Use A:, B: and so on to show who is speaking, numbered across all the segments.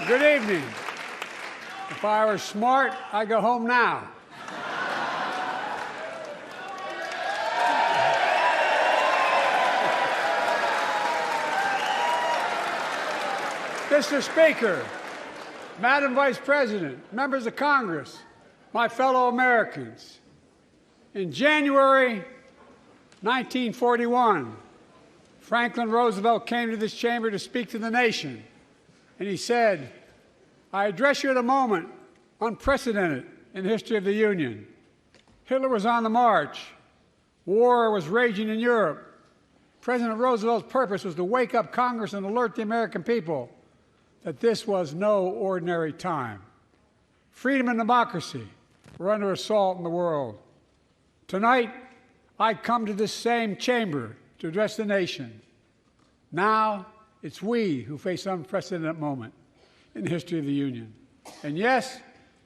A: Good evening. If I were smart, I'd go home now. Mr. Speaker, Madam Vice President, members of Congress, my fellow Americans, in January 1941, Franklin Roosevelt came to this chamber to speak to the nation, and he said, "I address you at a moment unprecedented in the history of the Union. Hitler was on the march. War was raging in Europe. President Roosevelt's purpose was to wake up Congress and alert the American people that this was no ordinary time. Freedom and democracy were under assault in the world. Tonight, I come to this same chamber to address the nation. Now, it's we who face an unprecedented moment in the history of the Union. And yes,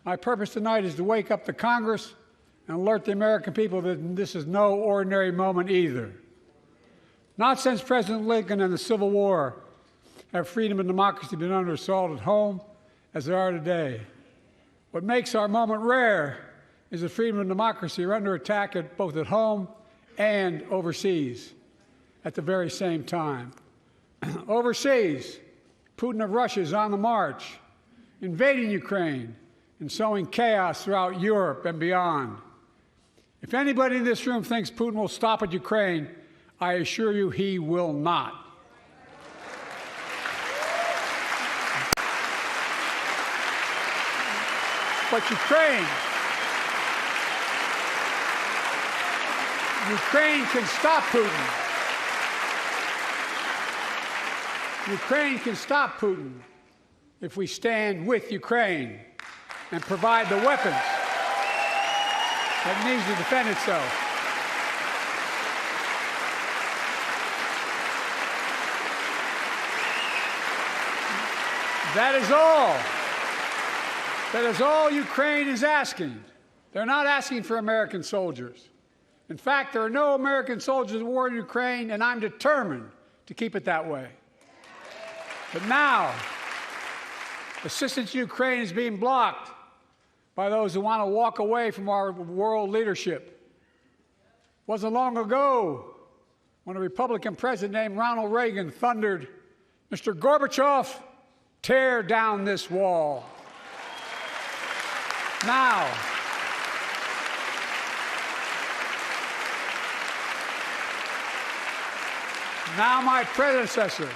A: my purpose tonight is to wake up the Congress and alert the American people that this is no ordinary moment either. Not since President Lincoln and the Civil War have freedom and democracy been under assault at home as they are today. What makes our moment rare is that freedom and democracy are under attack both at home and overseas at the very same time. Overseas, Putin of Russia is on the march, invading Ukraine and sowing chaos throughout Europe and beyond. If anybody in this room thinks Putin will stop at Ukraine, I assure you he will not. But Ukraine can stop Putin. Ukraine can stop Putin if we stand with Ukraine and provide the weapons that needs to defend itself. That is all. That is all Ukraine is asking. They're not asking for American soldiers. In fact, there are no American soldiers at war in Ukraine, and I'm determined to keep it that way. But now, assistance to Ukraine is being blocked by those who want to walk away from our world leadership. It wasn't long ago when a Republican president named Ronald Reagan thundered, "Mr. Gorbachev, tear down this wall." Now, my predecessor,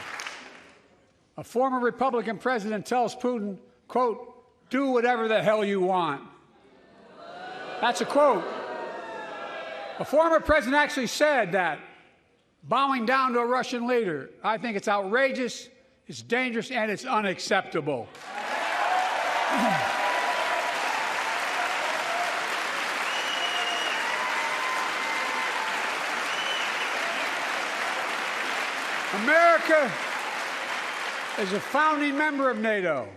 A: a former Republican president, tells Putin, quote, "Do whatever the hell you want." That's a quote. A former president actually said that, bowing down to a Russian leader. I think it's outrageous, it's dangerous, and it's unacceptable. America is a founding member of NATO,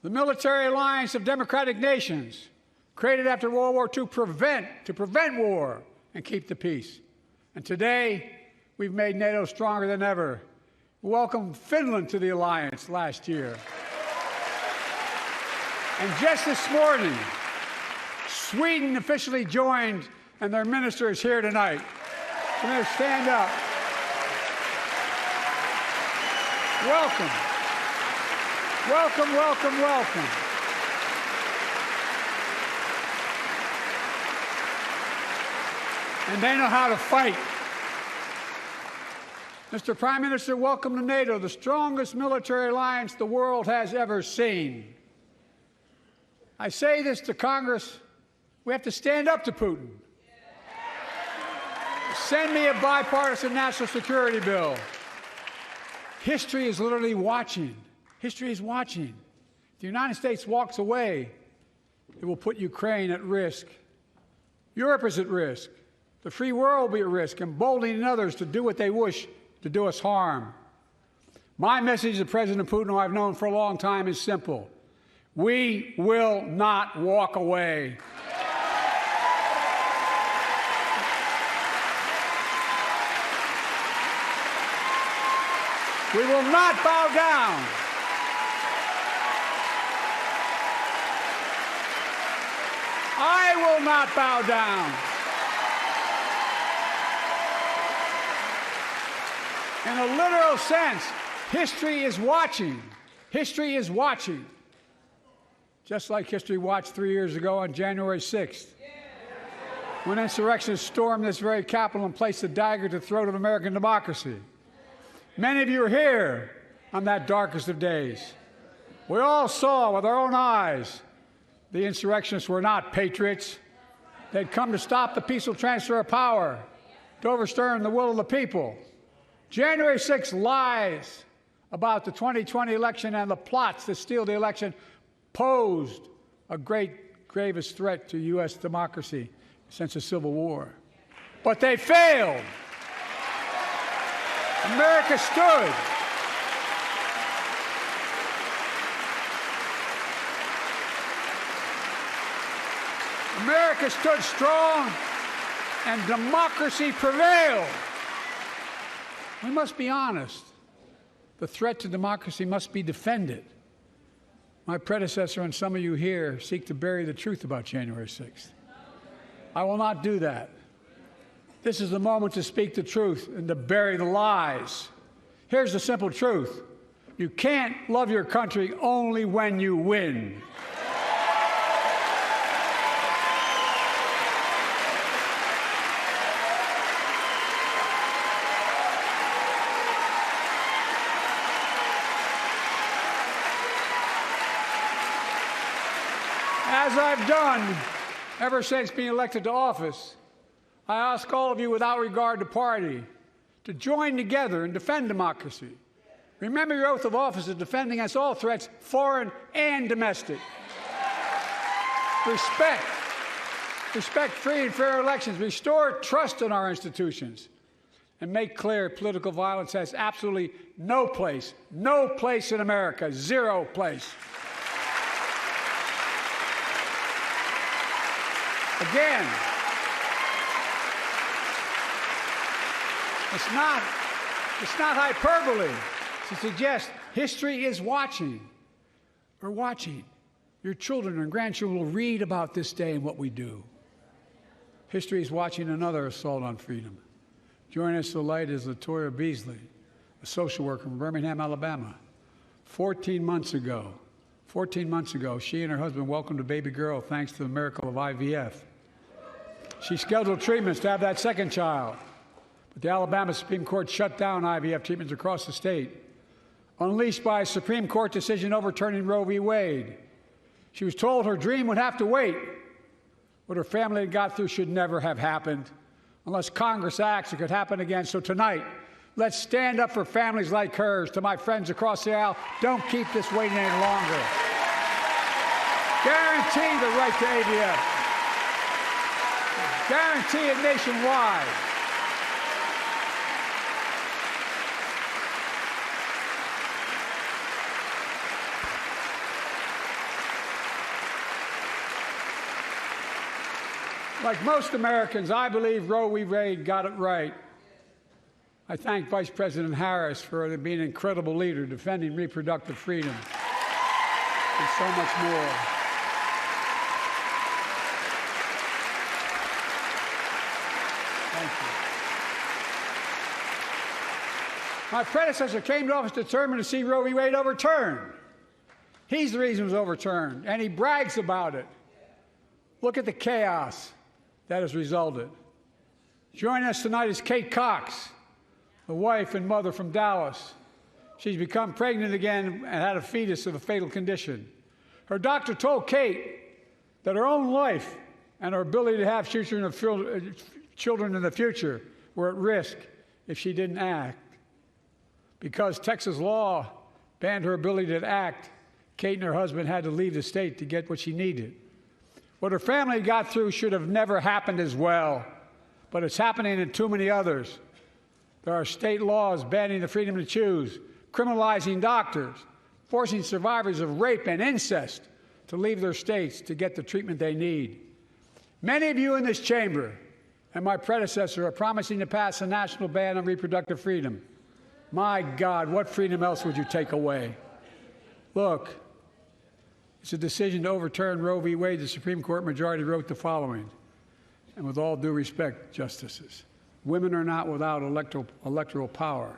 A: the military alliance of democratic nations created after World War II to prevent war and keep the peace. And today, we've made NATO stronger than ever. We welcomed Finland to the alliance last year. And just this morning, Sweden officially joined, and their minister is here tonight. I'm going to stand up. Welcome. Welcome, welcome, welcome. And they know how to fight. Mr. Prime Minister, welcome to NATO, the strongest military alliance the world has ever seen. I say this to Congress, we have to stand up to Putin. Send me a bipartisan national security bill. History is literally watching. History is watching. If the United States walks away, it will put Ukraine at risk. Europe is at risk. The free world will be at risk, emboldening others to do what they wish to do us harm. My message to President Putin, who I've known for a long time, is simple. We will not walk away. We will not bow down. I will not bow down. In a literal sense, history is watching. History is watching. Just like history watched 3 years ago on January 6th, when insurrectionists stormed this very Capitol and placed a dagger to the throat of American democracy. Many of you were here on that darkest of days. We all saw with our own eyes the insurrectionists were not patriots. They'd come to stop the peaceful transfer of power, to overturn the will of the people. January 6th lies about the 2020 election and the plots to steal the election posed a gravest threat to U.S. democracy since the Civil War. But they failed. America stood. America stood strong, and democracy prevailed. We must be honest. The threat to democracy must be defended. My predecessor and some of you here seek to bury the truth about January 6th. I will not do that. This is the moment to speak the truth and to bury the lies. Here's the simple truth. You can't love your country only when you win. As I've done ever since being elected to office, I ask all of you without regard to party to join together and defend democracy. Remember your oath of office to defend against all threats, foreign and domestic. Respect free and fair elections, restore trust in our institutions, and make clear political violence has absolutely no place in America, zero place. Again, it's not hyperbole to suggest history is watching. We're watching. Your children and grandchildren will read about this day and what we do. History is watching another assault on freedom. Joining us tonight is Latoya Beasley, a social worker from Birmingham, Alabama. 14 months ago, she and her husband welcomed a baby girl thanks to the miracle of IVF. She scheduled treatments to have that second child, but the Alabama Supreme Court shut down IVF treatments across the state, unleashed by a Supreme Court decision overturning Roe v. Wade. She was told her dream would have to wait. What her family had got through should never have happened. Unless Congress acts, it could happen again. So tonight, let's stand up for families like hers. To my friends across the aisle, don't keep this waiting any longer. Guarantee the right to AVF. Guarantee it nationwide. Like most Americans, I believe Roe v. Wade got it right. I thank Vice President Harris for being an incredible leader, defending reproductive freedom, and so much more. Thank you. My predecessor came to office determined to see Roe v. Wade overturned. He's the reason it was overturned, and he brags about it. Look at the chaos that has resulted. Joining us tonight is Kate Cox, the wife and mother from Dallas. She's become pregnant again and had a fetus of a fatal condition. Her doctor told Kate that her own life and her ability to have children in the future were at risk if she didn't act. Because Texas law banned her ability to act, Kate and her husband had to leave the state to get what she needed. What her family got through should have never happened as well, but it's happening in too many others. There are state laws banning the freedom to choose, criminalizing doctors, forcing survivors of rape and incest to leave their states to get the treatment they need. Many of you in this chamber and my predecessor are promising to pass a national ban on reproductive freedom. My God, what freedom else would you take away? Look, It's a decision to overturn Roe v. Wade. The Supreme Court majority wrote the following, and with all due respect, justices, women are not without electoral power.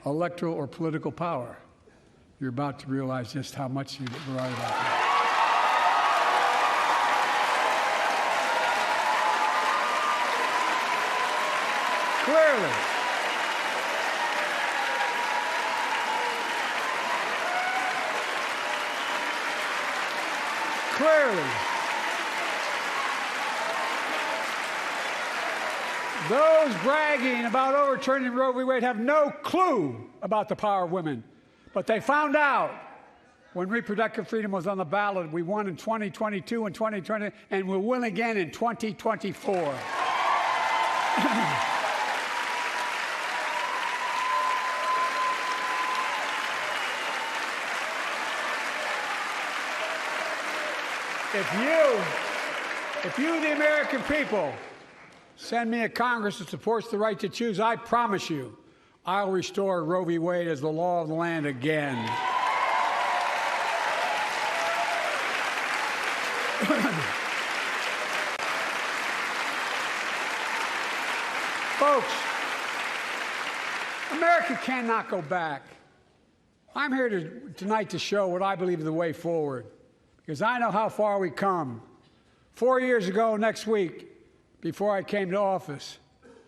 A: Electoral or political power. You're about to realize just how much you were right about that. Clearly. Those bragging about overturning Roe v. Wade have no clue about the power of women. But they found out when reproductive freedom was on the ballot. We won in 2022 and 2020, and we'll win again in 2024. If you, the American people, send me a Congress that supports the right to choose, I promise you, I'll restore Roe v. Wade as the law of the land again. Folks, America cannot go back. I'm here tonight to show what I believe is the way forward, because I know how far we come. 4 years ago next week, before I came to office,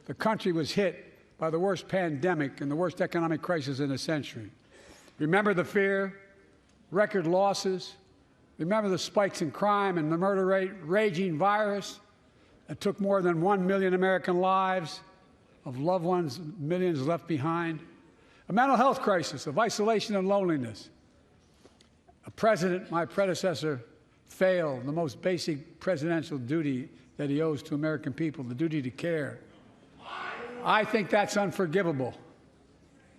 A: the country was hit by the worst pandemic and the worst economic crisis in a century. Remember the fear, record losses. Remember the spikes in crime and the murder rate, raging virus that took more than 1 million American lives, of loved ones, millions left behind. A mental health crisis of isolation and loneliness. A president, my predecessor, failed the most basic presidential duty that he owes to American people, the duty to care. I think that's unforgivable.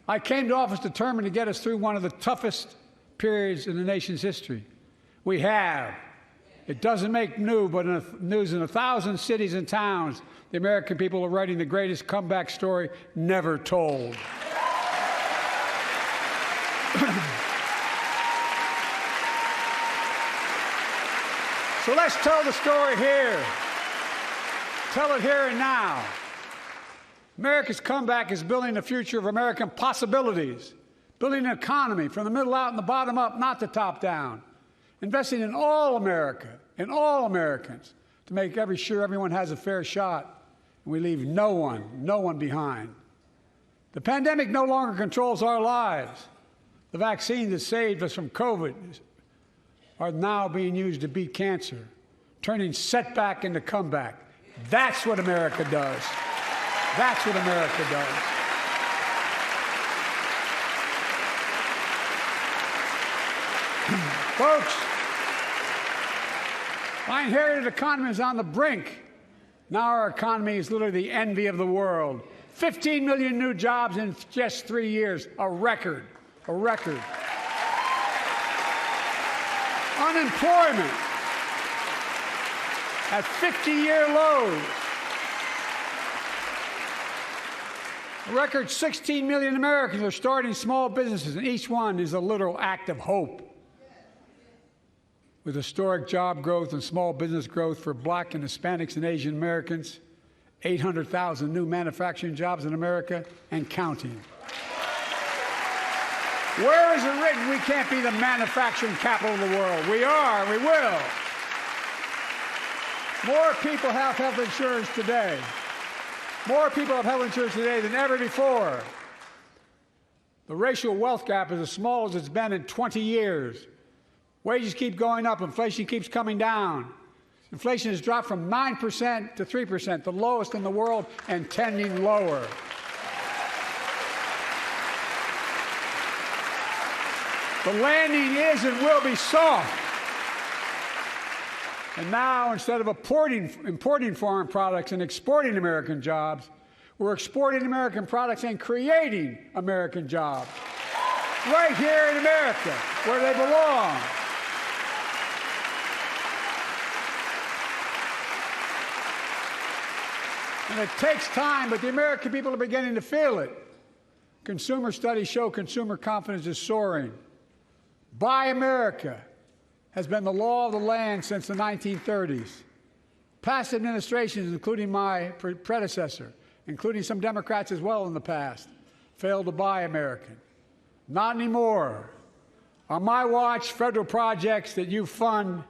A: I came to office determined to get us through one of the toughest periods in the nation's history. We have. It doesn't make news in 1,000 cities and towns. The American people are writing the greatest comeback story never told. So let's tell the story here. Tell it here and now. America's comeback is building the future of American possibilities, building an economy from the middle out and the bottom up, not the top down, investing in all America, in all Americans, to make sure everyone has a fair shot, and we leave no one behind. The pandemic no longer controls our lives. The vaccines that saved us from COVID are now being used to beat cancer, turning setback into comeback. That's what America does. That's what America does. Folks, my inherited economy is on the brink. Now our economy is literally the envy of the world. 15 million new jobs in just 3 years, a record, a record. Unemployment at 50-year lows. A record 16 million Americans are starting small businesses, and each one is a literal act of hope. With historic job growth and small business growth for Black and Hispanics and Asian Americans, 800,000 new manufacturing jobs in America and counting. Where is it written we can't be the manufacturing capital of the world? We are, we will. More people have health insurance today. More people have health insurance today than ever before. The racial wealth gap is as small as it's been in 20 years. Wages keep going up. Inflation keeps coming down. Inflation has dropped from 9% to 3%, the lowest in the world, and tending lower. The landing is and will be soft. And now, instead of importing foreign products and exporting American jobs, we're exporting American products and creating American jobs. Right here in America, where they belong. And it takes time, but the American people are beginning to feel it. Consumer studies show consumer confidence is soaring. Buy America has been the law of the land since the 1930s. Past administrations, including my predecessor, including some Democrats as well in the past, failed to buy American. Not anymore. On my watch, federal projects that you fund,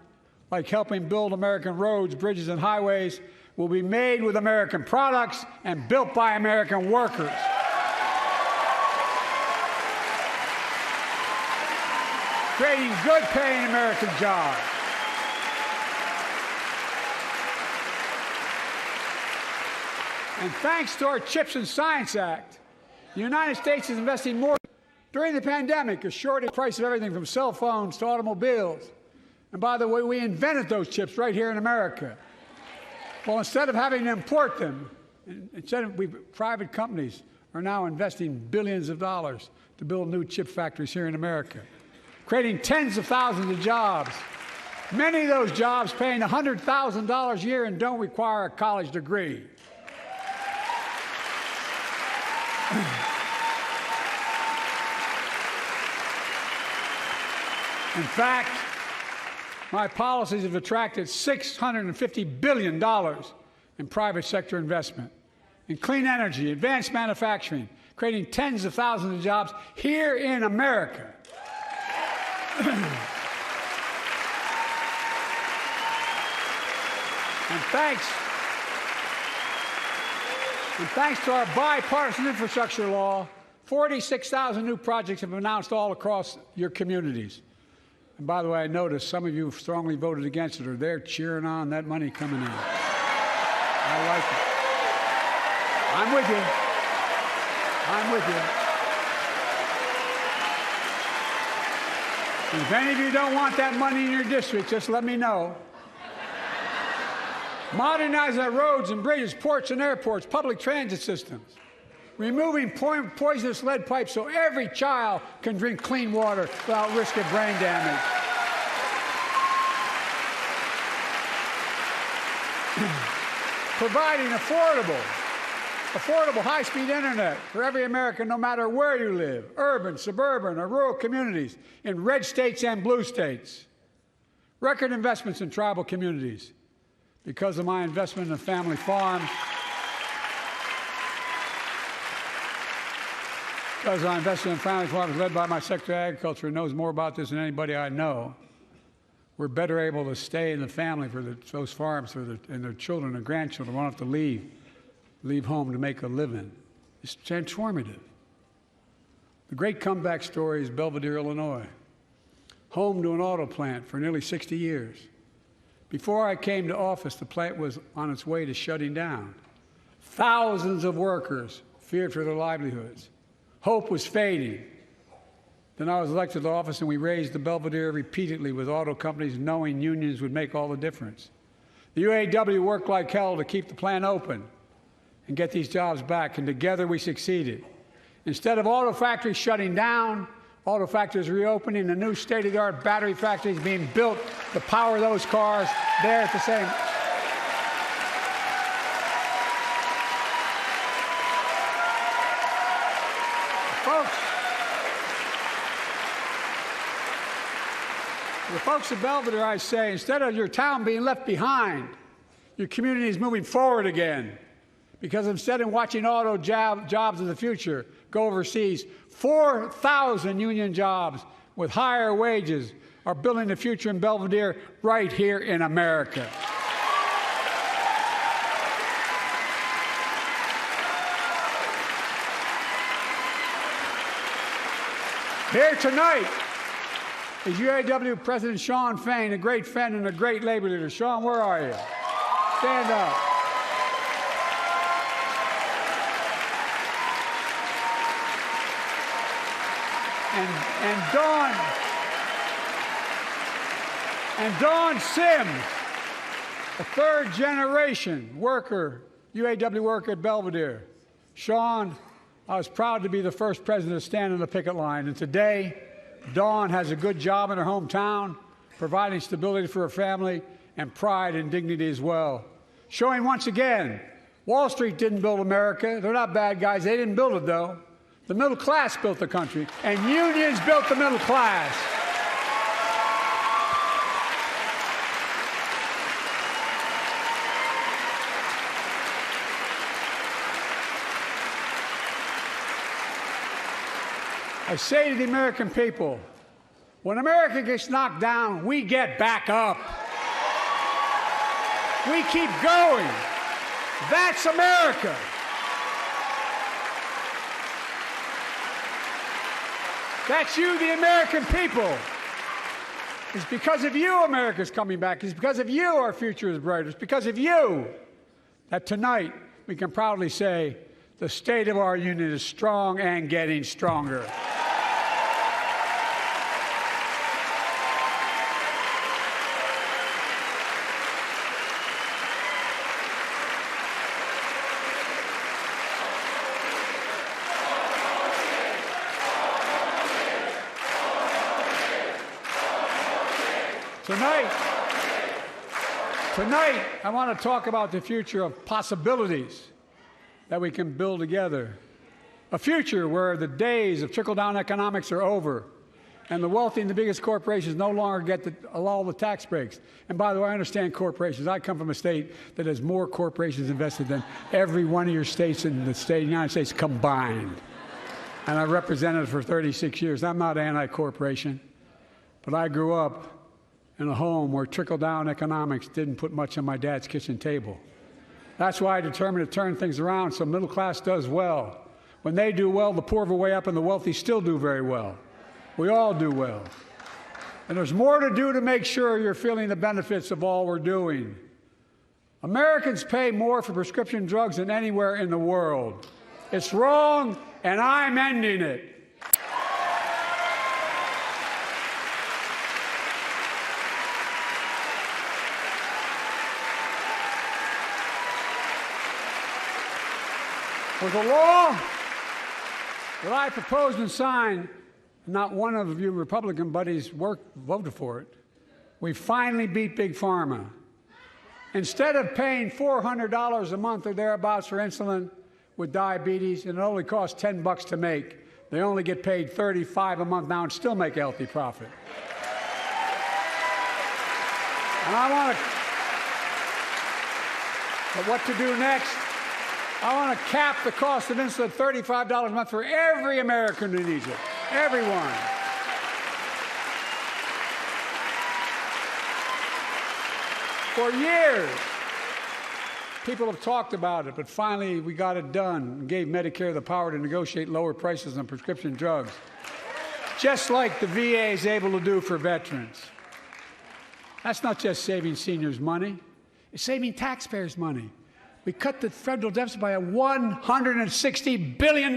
A: like helping build American roads, bridges, and highways, will be made with American products and built by American workers. Creating good-paying American jobs. And thanks to our CHIPS and Science Act, the United States is investing more. During the pandemic, a shortage price of everything from cell phones to automobiles. And by the way, we invented those chips right here in America. Well, instead of having to import them, private companies are now investing billions of dollars to build new chip factories here in America, creating tens of thousands of jobs. Many of those jobs paying $100,000 a year and don't require a college degree. In fact, my policies have attracted $650 billion in private sector investment in clean energy, advanced manufacturing, creating tens of thousands of jobs here in America. And thanks to our bipartisan infrastructure law, 46,000 new projects have been announced all across your communities. And by the way, I noticed some of you strongly voted against it, or they're cheering on that money coming in. I like it. I'm with you. I'm with you. And if any of you don't want that money in your district, just let me know. Modernizing our roads and bridges, ports and airports, public transit systems. Removing poisonous lead pipes so every child can drink clean water without risk of brain damage. Providing affordable high-speed internet for every American, no matter where you live, urban, suburban, or rural communities, in red states and blue states. Record investments in tribal communities. Because of my investment in family farms, because I invested in family farms led by my Secretary of Agriculture, who knows more about this than anybody I know, we're better able to stay in the family for those farms and their children and grandchildren won't have to leave home to make a living. It's transformative. The great comeback story is Belvidere, Illinois, home to an auto plant for nearly 60 years. Before I came to office, the plant was on its way to shutting down. Thousands of workers feared for their livelihoods. Hope was fading. Then I was elected to office, and we raised the Belvedere repeatedly with auto companies, knowing unions would make all the difference. The UAW worked like hell to keep the plant open and get these jobs back, and together we succeeded. Instead of auto factories shutting down, auto factories reopening, and new state-of-the-art battery factories being built to power those cars there at the same. The folks at Belvedere, I say, instead of your town being left behind, your community is moving forward again. Because instead of watching auto jobs of the future go overseas, 4,000 union jobs with higher wages are building the future in Belvedere right here in America. Here tonight is UAW President Shawn Fain, a great friend and a great labor leader. Shawn, where are you? Stand up. And Dawn Sims, a third-generation worker, UAW worker at Belvedere. Shawn, I was proud to be the first president to stand on the picket line, and today, Dawn has a good job in her hometown, providing stability for her family and pride and dignity as well. Showing once again, Wall Street didn't build America. They're not bad guys. They didn't build it, though. The middle class built the country, and unions built the middle class. I say to the American people, when America gets knocked down, we get back up. We keep going. That's America. That's you, the American people. It's because of you America's coming back. It's because of you our future is brighter. It's because of you that tonight we can proudly say the state of our union is strong and getting stronger. Tonight, I want to talk about the future of possibilities that we can build together. A future where the days of trickle-down economics are over and the wealthy and the biggest corporations no longer get all the tax breaks. And by the way, I understand corporations. I come from a state that has more corporations invested than every one of your states in the United States combined. And I represented it for 36 years. I'm not anti-corporation, but I grew up in a home where trickle-down economics didn't put much on my dad's kitchen table. That's why I determined to turn things around so middle class does well. When they do well, the poor have a way up and the wealthy still do very well. We all do well. And there's more to do to make sure you're feeling the benefits of all we're doing. Americans pay more for prescription drugs than anywhere in the world. It's wrong, and I'm ending it. With the law that I proposed and signed, not one of you Republican buddies voted for it. We finally beat Big Pharma. Instead of paying $400 a month or thereabouts for insulin with diabetes, and it only costs $10 to make, they only get paid $35 a month now and still make a healthy profit. And I want to, but what to do next? I want to cap the cost of insulin at $35 a month for every American who needs it. Everyone. For years, people have talked about it, but finally we got it done and gave Medicare the power to negotiate lower prices on prescription drugs, just like the VA is able to do for veterans. That's not just saving seniors money, it's saving taxpayers money. We cut the federal deficit by $160 billion.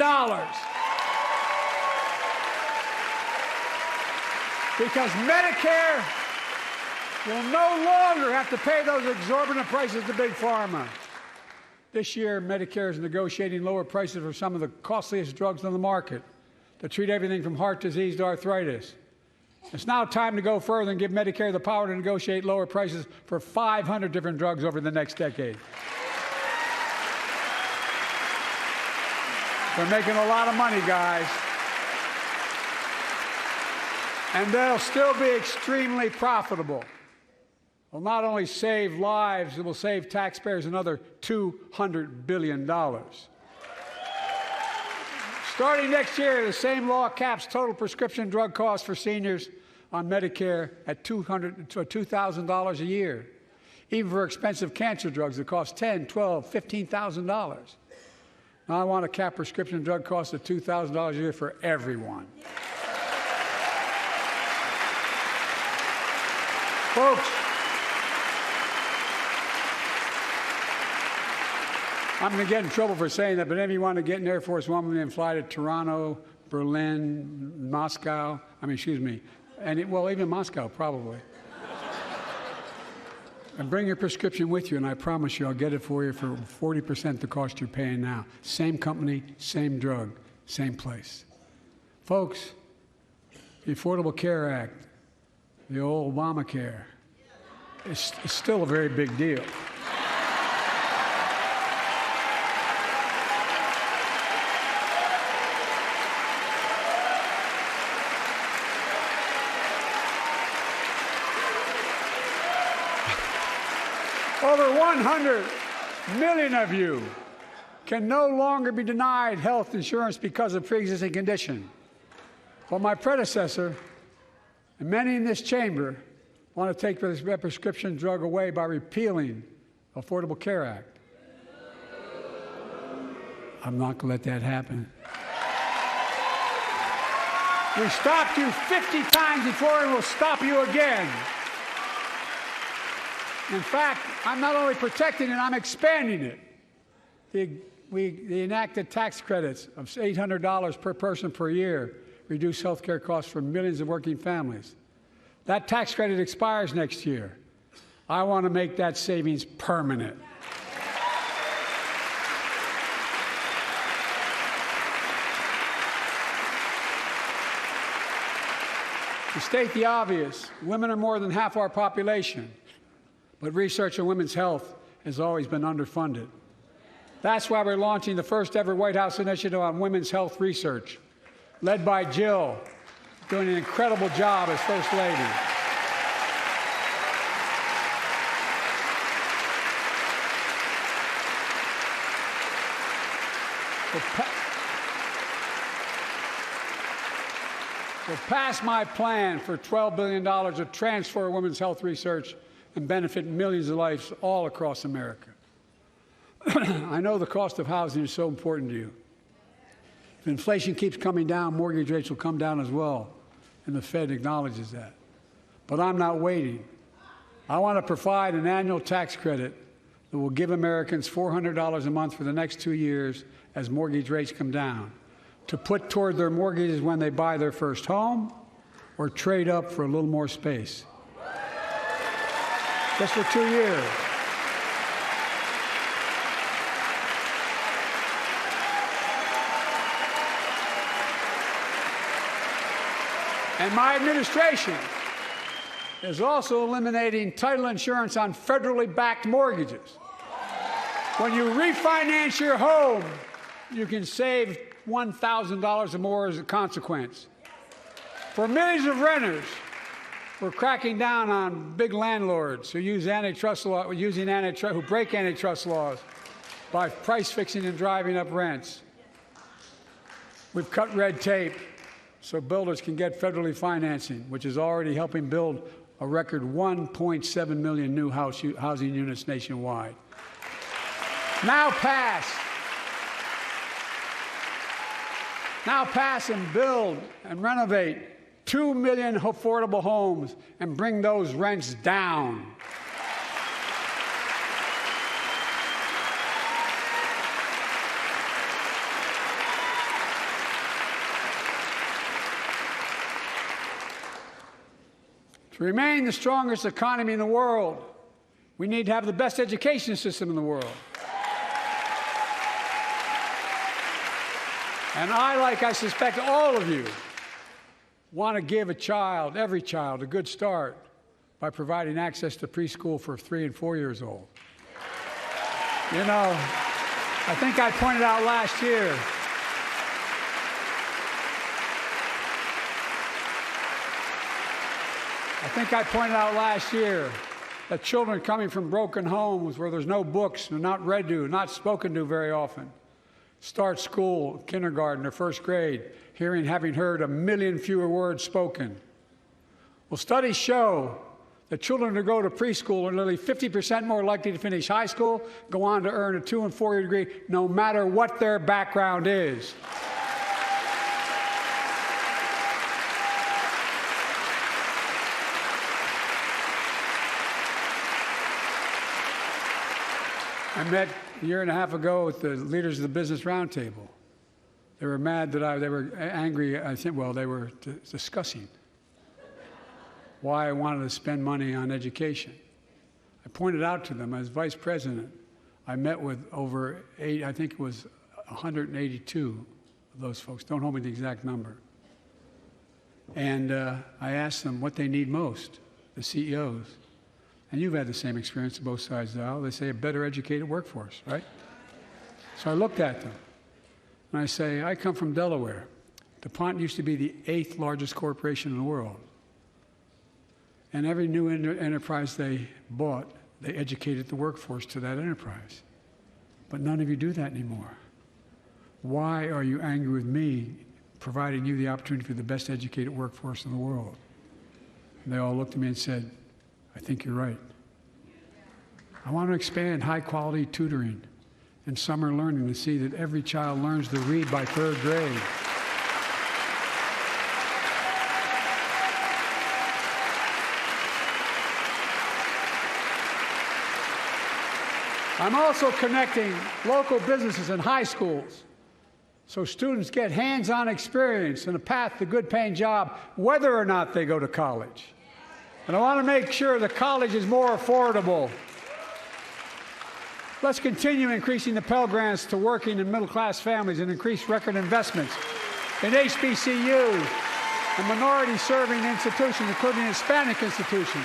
A: Because Medicare will no longer have to pay those exorbitant prices to Big Pharma. This year, Medicare is negotiating lower prices for some of the costliest drugs on the market to treat everything from heart disease to arthritis. It's now time to go further and give Medicare the power to negotiate lower prices for 500 different drugs over the next decade. They're making a lot of money, guys. And they'll still be extremely profitable. Will not only save lives, it will save taxpayers another $200 billion. Starting next year, the same law caps total prescription drug costs for seniors on Medicare at $2,000 a year, even for expensive cancer drugs that cost $10,000, $12,000, $15,000. Now I want to cap prescription drug costs at $2,000 a year for everyone. Folks, I'm going to get in trouble for saying that, but if you want to get an Air Force One and fly to Toronto, Berlin, Moscow, well, even Moscow, probably. And bring your prescription with you, and I promise you I'll get it for you for 40% the cost you're paying now. Same company, same drug, same place. Folks, the Affordable Care Act, the old Obamacare, is still a very big deal. Over 100 million of you can no longer be denied health insurance because of pre-existing condition. But my predecessor and many in this chamber want to take this prescription drug away by repealing the Affordable Care Act. I'm not going to let that happen. We stopped you 50 times before and we'll stop you again. In fact, I'm not only protecting it, I'm expanding it. We enacted tax credits of $800 per person per year, reduce health care costs for millions of working families. That tax credit expires next year. I want to make that savings permanent. To state the obvious, women are more than half our population, but research on women's health has always been underfunded. That's why we're launching the first ever White House initiative on women's health research, led by Jill, doing an incredible job as First Lady. We'll pass my plan for $12 billion to transfer women's health research and benefit millions of lives all across America. I know the cost of housing is so important to you. If inflation keeps coming down, mortgage rates will come down as well, and the Fed acknowledges that. But I'm not waiting. I want to provide an annual tax credit that will give Americans $400 a month for the next 2 years as mortgage rates come down, to put toward their mortgages when they buy their first home or trade up for a little more space. Just for 2 years. And my administration is also eliminating title insurance on federally backed mortgages. When you refinance your home, you can save $1,000 or more as a consequence. For millions of renters, we're cracking down on big landlords who use antitrust law, who break antitrust laws by price fixing and driving up rents. We've cut red tape so builders can get federally financing, which is already helping build a record 1.7 million new housing units nationwide. Now pass and build and renovate 2 million affordable homes and bring those rents down. To remain the strongest economy in the world, we need to have the best education system in the world. And I suspect all of you, want to give every child, a good start by providing access to preschool for 3 and 4 years old. You know, I think I pointed out last year, that children coming from broken homes where there's no books, they're not read to, not spoken to very often, start school, kindergarten, or first grade, having heard 1 million fewer words spoken. Well, studies show that children who go to preschool are nearly 50% more likely to finish high school, go on to earn a 2- and 4-year degree, no matter what their background is. I met a year and a half ago with the leaders of the Business Roundtable. They were mad that they were angry, they were discussing why I wanted to spend money on education. I pointed out to them, as vice president, I met with over 182 of those folks. Don't hold me to the exact number. And I asked them what they need most, the CEOs. And you've had the same experience on both sides of the aisle. They say a better educated workforce, right? So I looked at them, and I say, I come from Delaware. DuPont used to be the 8th largest corporation in the world. And every new enterprise they bought, they educated the workforce to that enterprise. But none of you do that anymore. Why are you angry with me providing you the opportunity for the best educated workforce in the world. And they all looked at me and said, I think you're right. I want to expand high-quality tutoring and summer learning to see that every child learns to read by 3rd grade. I'm also connecting local businesses and high schools so students get hands-on experience and a path to a good-paying job, whether or not they go to college. And I want to make sure the college is more affordable. Let's continue increasing the Pell Grants to working and middle-class families and increase record investments in HBCUs and minority-serving institutions, including Hispanic institutions.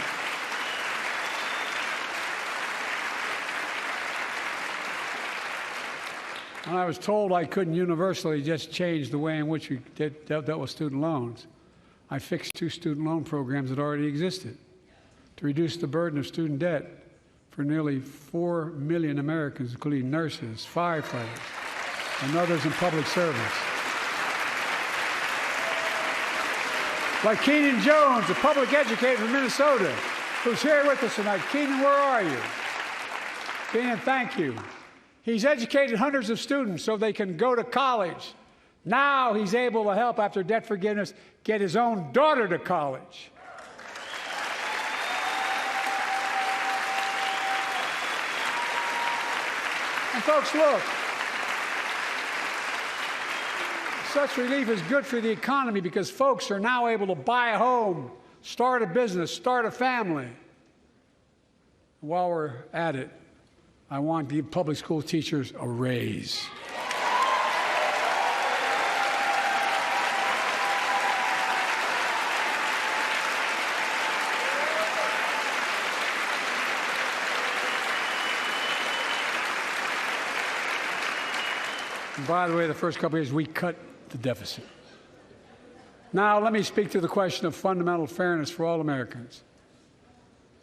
A: And I was told I couldn't universally just change the way in which we dealt with student loans. I fixed 2 student loan programs that already existed to reduce the burden of student debt for nearly 4 million Americans, including nurses, firefighters, and others in public service. Like Keenan Jones, a public educator from Minnesota, who's here with us tonight. Keenan, where are you? Keenan, thank you. He's educated hundreds of students so they can go to college. Now he's able to help, after debt forgiveness, get his own daughter to college. And folks, look, such relief is good for the economy because folks are now able to buy a home, start a business, start a family. While we're at it, I want to give public school teachers a raise. And by the way, the first couple of years, we cut the deficit. Now, let me speak to the question of fundamental fairness for all Americans.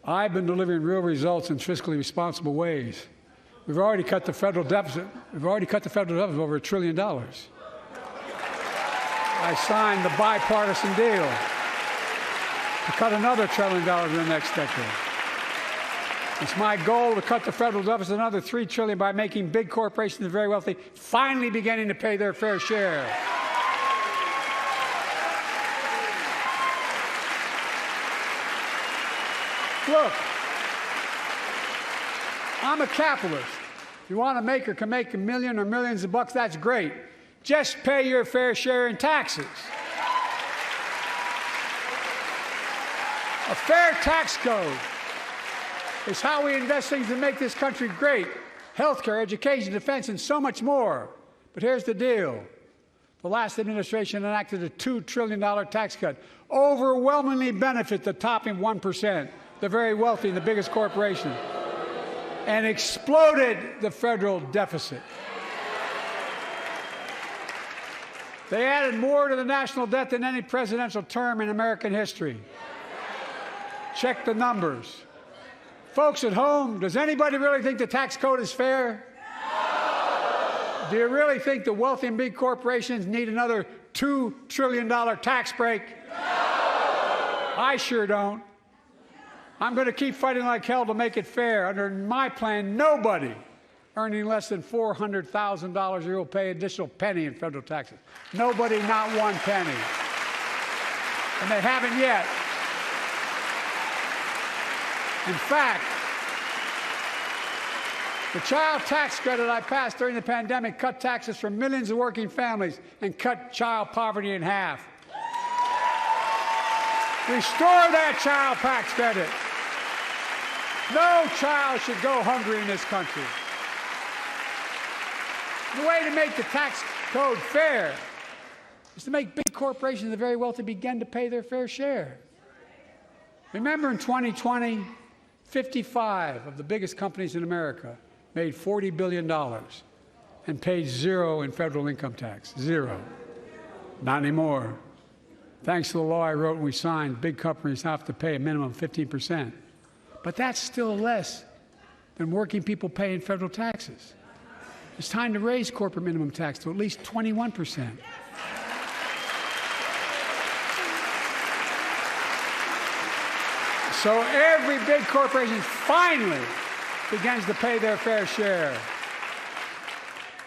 A: I've been delivering real results in fiscally responsible ways. We've already cut the federal deficit. We've already cut the federal deficit over $1 trillion. I signed the bipartisan deal to cut another $1 trillion in the next decade. It's my goal to cut the federal deficit another $3 trillion by making big corporations and very wealthy finally beginning to pay their fair share. Look, I'm a capitalist. If you want to make or can make $1 million or millions of bucks, that's great. Just pay your fair share in taxes. A fair tax code is how we invest things to make this country great. Healthcare, education, defense, and so much more. But here's the deal. The last administration enacted a $2 trillion tax cut, overwhelmingly benefit the top 1%, the very wealthy and the biggest corporations, and exploded the federal deficit. They added more to the national debt than any presidential term in American history. Check the numbers. Folks at home, does anybody really think the tax code is fair? No. Do you really think the wealthy and big corporations need another $2 trillion tax break? No. I sure don't. I'm going to keep fighting like hell to make it fair. Under my plan, nobody earning less than $400,000 a year will pay an additional penny in federal taxes. Nobody, not one penny. And they haven't yet. In fact, the child tax credit I passed during the pandemic cut taxes for millions of working families and cut child poverty in half. Restore that child tax credit. No child should go hungry in this country. The way to make the tax code fair is to make big corporations and the very wealthy begin to pay their fair share. Remember in 2020, 55 of the biggest companies in America made $40 billion and paid zero in federal income tax. Zero. Not anymore. Thanks to the law I wrote and we signed, big companies have to pay a minimum of 15%. But that's still less than working people pay in federal taxes. It's time to raise corporate minimum tax to at least 21%. So every big corporation finally begins to pay their fair share.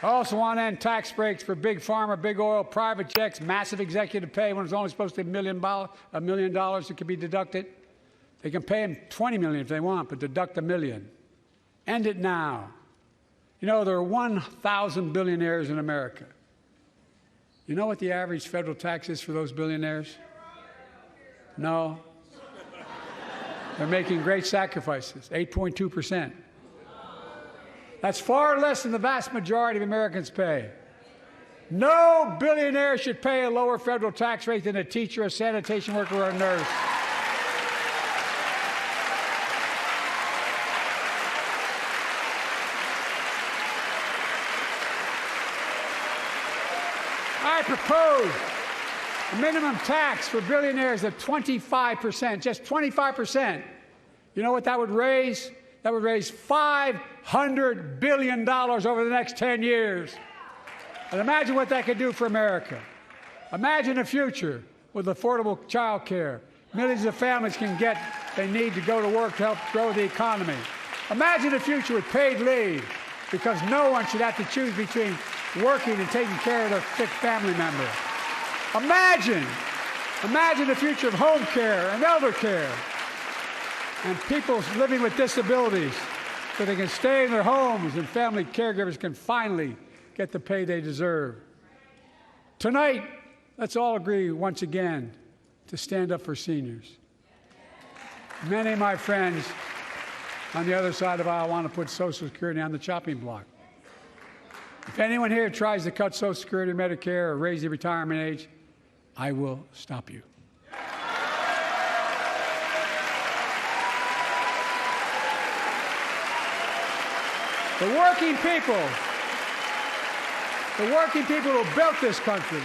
A: I also want to end tax breaks for big pharma, big oil, private jets, massive executive pay when it's only supposed to be $1 million that can be deducted. They can pay them $20 million if they want, but deduct $1 million. End it now. You know, there are 1,000 billionaires in America. You know what the average federal tax is for those billionaires? No. They're making great sacrifices, 8.2%. That's far less than the vast majority of Americans pay. No billionaire should pay a lower federal tax rate than a teacher, a sanitation worker, or a nurse. I propose a minimum tax for billionaires of 25%, just 25%. You know what that would raise? That would raise $500 billion over the next 10 years. And imagine what that could do for America. Imagine a future with affordable child care. Millions of families can get they need to go to work to help grow the economy. Imagine a future with paid leave, because no one should have to choose between working and taking care of their sick family member. Imagine the future of home care and elder care, and people living with disabilities so they can stay in their homes and family caregivers can finally get the pay they deserve. Tonight, let's all agree once again to stand up for seniors. Many of my friends on the other side of the aisle want to put Social Security on the chopping block. If anyone here tries to cut Social Security, Medicare, or raise the retirement age, I will stop you. The working people who built this country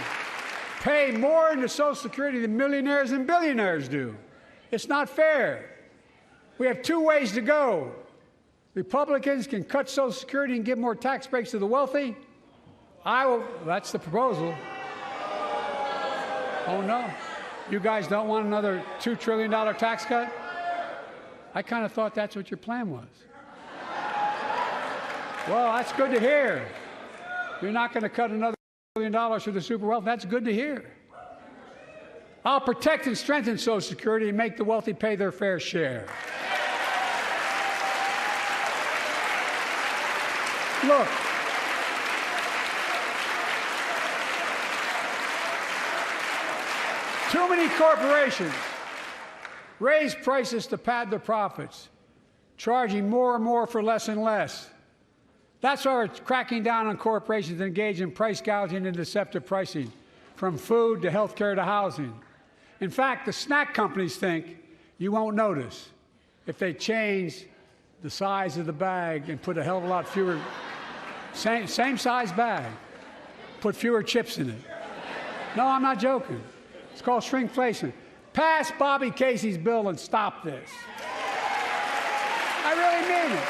A: pay more into Social Security than millionaires and billionaires do. It's not fair. We have two ways to go. Republicans can cut Social Security and give more tax breaks to the wealthy. That's the proposal. Oh no, you guys don't want another $2 trillion tax cut? I kind of thought that's what your plan was. Well, that's good to hear. You're not going to cut another $1 billion for the super wealthy. That's good to hear. I'll protect and strengthen Social Security and make the wealthy pay their fair share. Look, too many corporations raise prices to pad their profits, charging more and more for less and less. That's why we're cracking down on corporations that engage in price gouging and deceptive pricing, from food to health care to housing. In fact, the snack companies think you won't notice if they change the size of the bag and put a hell of a lot fewer, same size bag, put fewer chips in it. No, I'm not joking. It's called shrinkflation. Pass Bobby Casey's bill and stop this. I really mean it.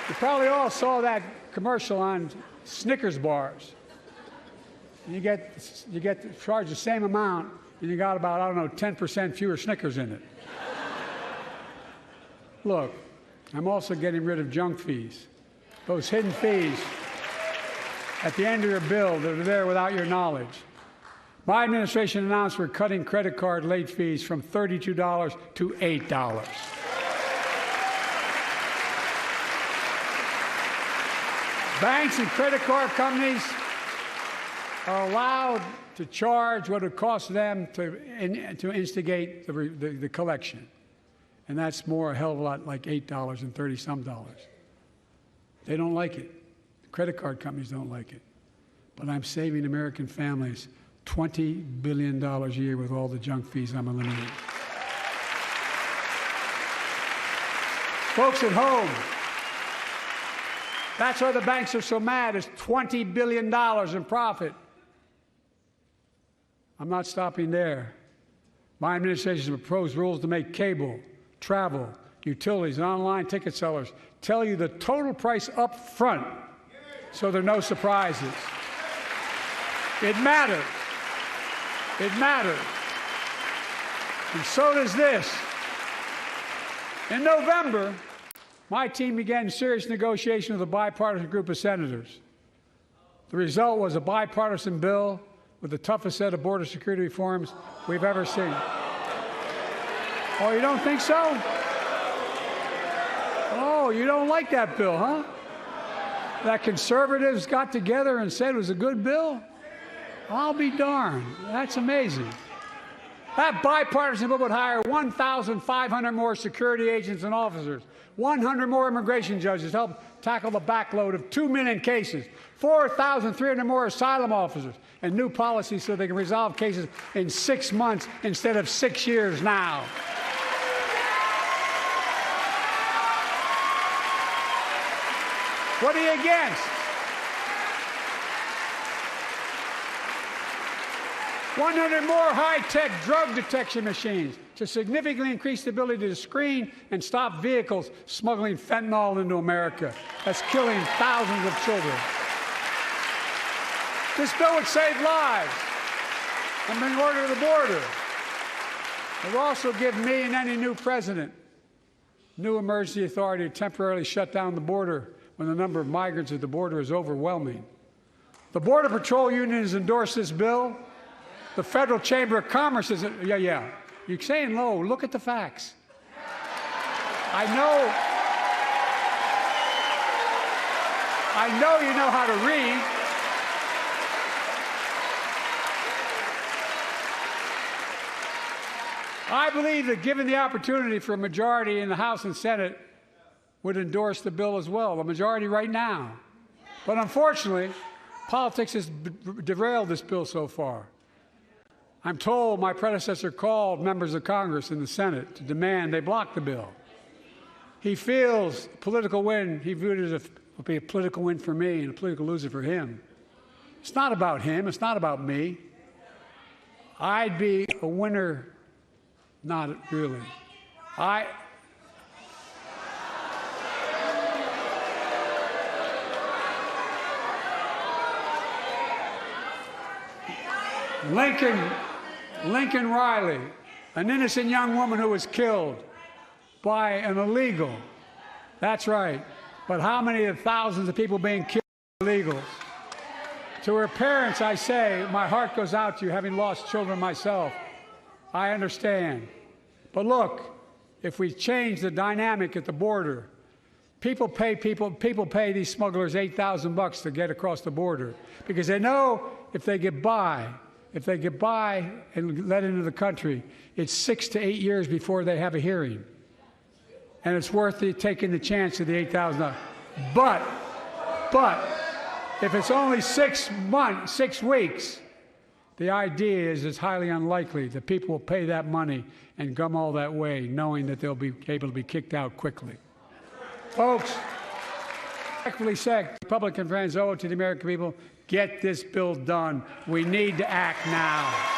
A: You probably all saw that commercial on Snickers bars. You get charged the same amount, and you got about, 10% fewer Snickers in it. Look, I'm also getting rid of junk fees, those hidden fees at the end of your bill that are there without your knowledge. My administration announced we're cutting credit card late fees from $32 to $8. Banks and credit card companies are allowed to charge what it costs them to instigate the collection. And that's more a hell of a lot like $8 and 30-some dollars. They don't like it. The credit card companies don't like it. But I'm saving American families $20 billion a year with all the junk fees I'm eliminating. Folks at home, that's why the banks are so mad. It's $20 billion in profit. I'm not stopping there. My administration has proposed rules to make cable, travel, utilities, and online ticket sellers tell you the total price up front so there are no surprises. It matters. It matters. And so does this. In November, my team began serious negotiation with a bipartisan group of senators. The result was a bipartisan bill with the toughest set of border security reforms we've ever seen. Oh, you don't think so? Oh, you don't like that bill, huh? That conservatives got together and said it was a good bill? I'll be darned. That's amazing. That bipartisan bill would hire 1,500 more security agents and officers, 100 more immigration judges to help tackle the backload of 2 million cases, 4,300 more asylum officers, and new policies so they can resolve cases in 6 months instead of 6 years now. What are you against? 100 more high-tech drug detection machines to significantly increase the ability to screen and stop vehicles smuggling fentanyl into America. That's killing thousands of children. This bill would save lives and bring order to the border. It will also give me and any new president new emergency authority to temporarily shut down the border when the number of migrants at the border is overwhelming. The Border Patrol Union has endorsed this bill. The Federal Chamber of Commerce is, yeah. You're saying low. Look at the facts. I know you know how to read. I believe that given the opportunity for a majority in the House and Senate would endorse the bill as well, a majority right now. But unfortunately, politics has derailed this bill so far. I'm told my predecessor called members of Congress in the Senate to demand they block the bill. He feels political win, he viewed it as a political win for me and a political loser for him. It's not about him, it's not about me. I'd be a winner, not really. Lincoln Riley, an innocent young woman who was killed by an illegal. That's right. But how many of thousands of people being killed by illegals? To her parents, I say, my heart goes out to you, having lost children myself. I understand. But look, if we change the dynamic at the border, people pay these smugglers $8,000 to get across the border because they know if they get by and let into the country, it's 6 to 8 years before they have a hearing. And it's worth taking the chance of the $8,000. But if it's only 6 weeks, the idea is it's highly unlikely that people will pay that money and come all that way knowing that they'll be able to be kicked out quickly. Folks, respectfully said, Republican friends owe it to the American people, get this bill done. We need to act now.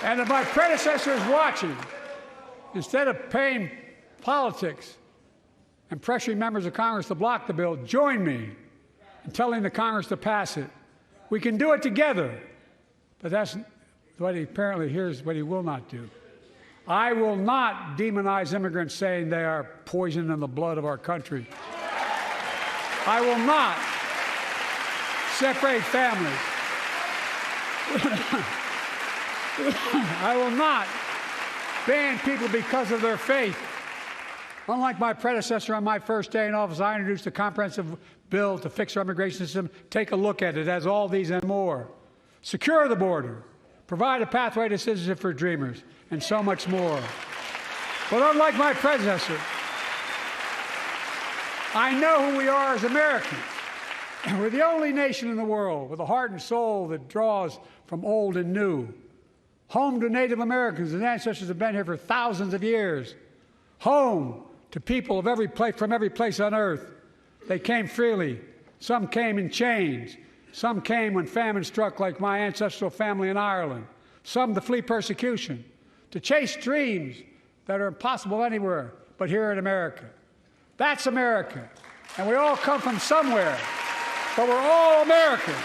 A: And if my predecessor is watching, instead of paying politics and pressuring members of Congress to block the bill, join me in telling the Congress to pass it. We can do it together. But that's what he apparently here's what he will not do. I will not demonize immigrants saying they are poison in the blood of our country. I will not separate families. I will not ban people because of their faith. Unlike my predecessor on my first day in office, I introduced a comprehensive bill to fix our immigration system. Take a look at it. It has all these and more. Secure the border, provide a pathway to citizenship for dreamers, and so much more. But unlike my predecessor, I know who we are as Americans. We're the only nation in the world with a heart and soul that draws from old and new. Home to Native Americans, and ancestors have been here for thousands of years. Home to people of every place, from every place on earth. They came freely. Some came in chains. Some came when famine struck, like my ancestral family in Ireland. Some to flee persecution, to chase dreams that are impossible anywhere but here in America. That's America. And we all come from somewhere, but we're all Americans.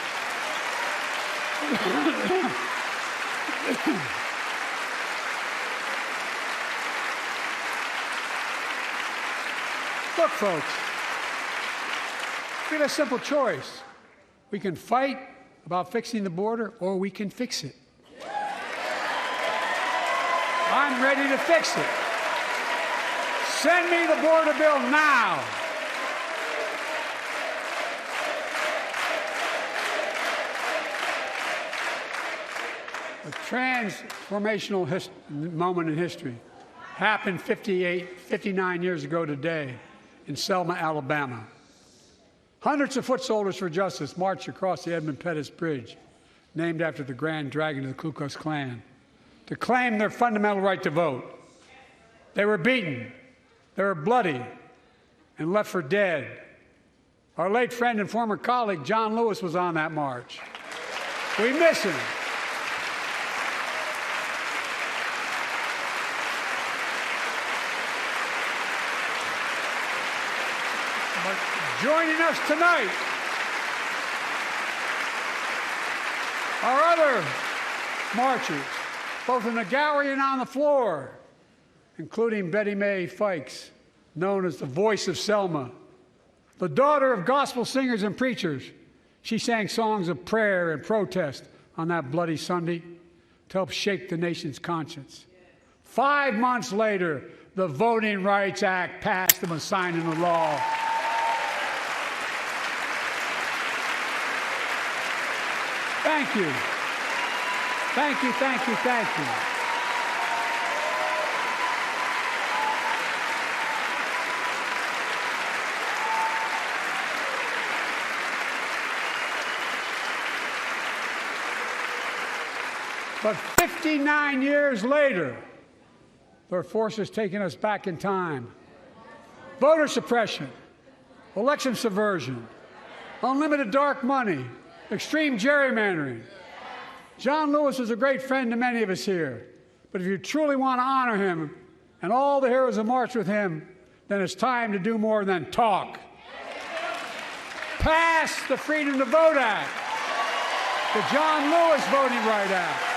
A: Look, folks, we have a simple choice. We can fight about fixing the border, or we can fix it. I'm ready to fix it. Send me the border bill now. A transformational moment in history happened 59 years ago today in Selma, Alabama. Hundreds of foot soldiers for justice marched across the Edmund Pettus Bridge, named after the Grand Dragon of the Ku Klux Klan, to claim their fundamental right to vote. They were beaten, they were bloody, and left for dead. Our late friend and former colleague, John Lewis, was on that march. We miss him. But joining us tonight are other marchers, both in the gallery and on the floor, including Betty Mae Fikes, known as the voice of Selma. The daughter of gospel singers and preachers, she sang songs of prayer and protest on that bloody Sunday to help shake the nation's conscience. 5 months later, the Voting Rights Act passed and was signed into law. Thank you. Thank you, thank you, thank you. But 59 years later, there are forces taking us back in time. Voter suppression, election subversion, unlimited dark money, extreme gerrymandering. John Lewis is a great friend to many of us here, but if you truly want to honor him and all the heroes who marched with him, then it's time to do more than talk. Pass the Freedom to Vote Act, the John Lewis Voting Rights Act.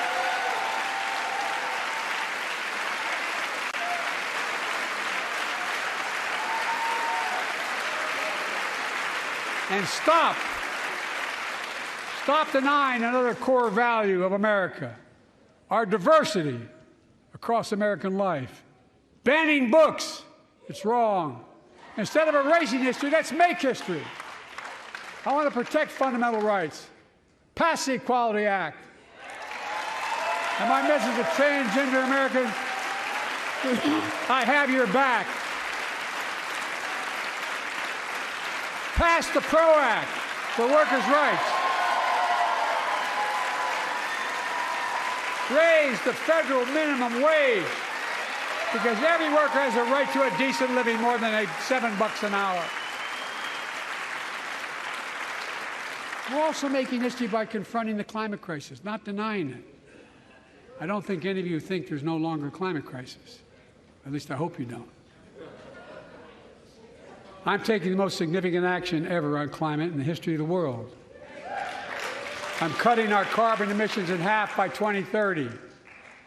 A: And stop denying another core value of America, our diversity across American life. Banning books, it's wrong. Instead of erasing history, let's make history. I want to protect fundamental rights. Pass the Equality Act. And my message to transgender Americans, I have your back. Pass the PRO Act for workers' rights. Raise the federal minimum wage, because every worker has a right to a decent living, more than $7 an hour. We're also making history by confronting the climate crisis, not denying it. I don't think any of you think there's no longer a climate crisis. At least I hope you don't. I'm taking the most significant action ever on climate in the history of the world. I'm cutting our carbon emissions in half by 2030,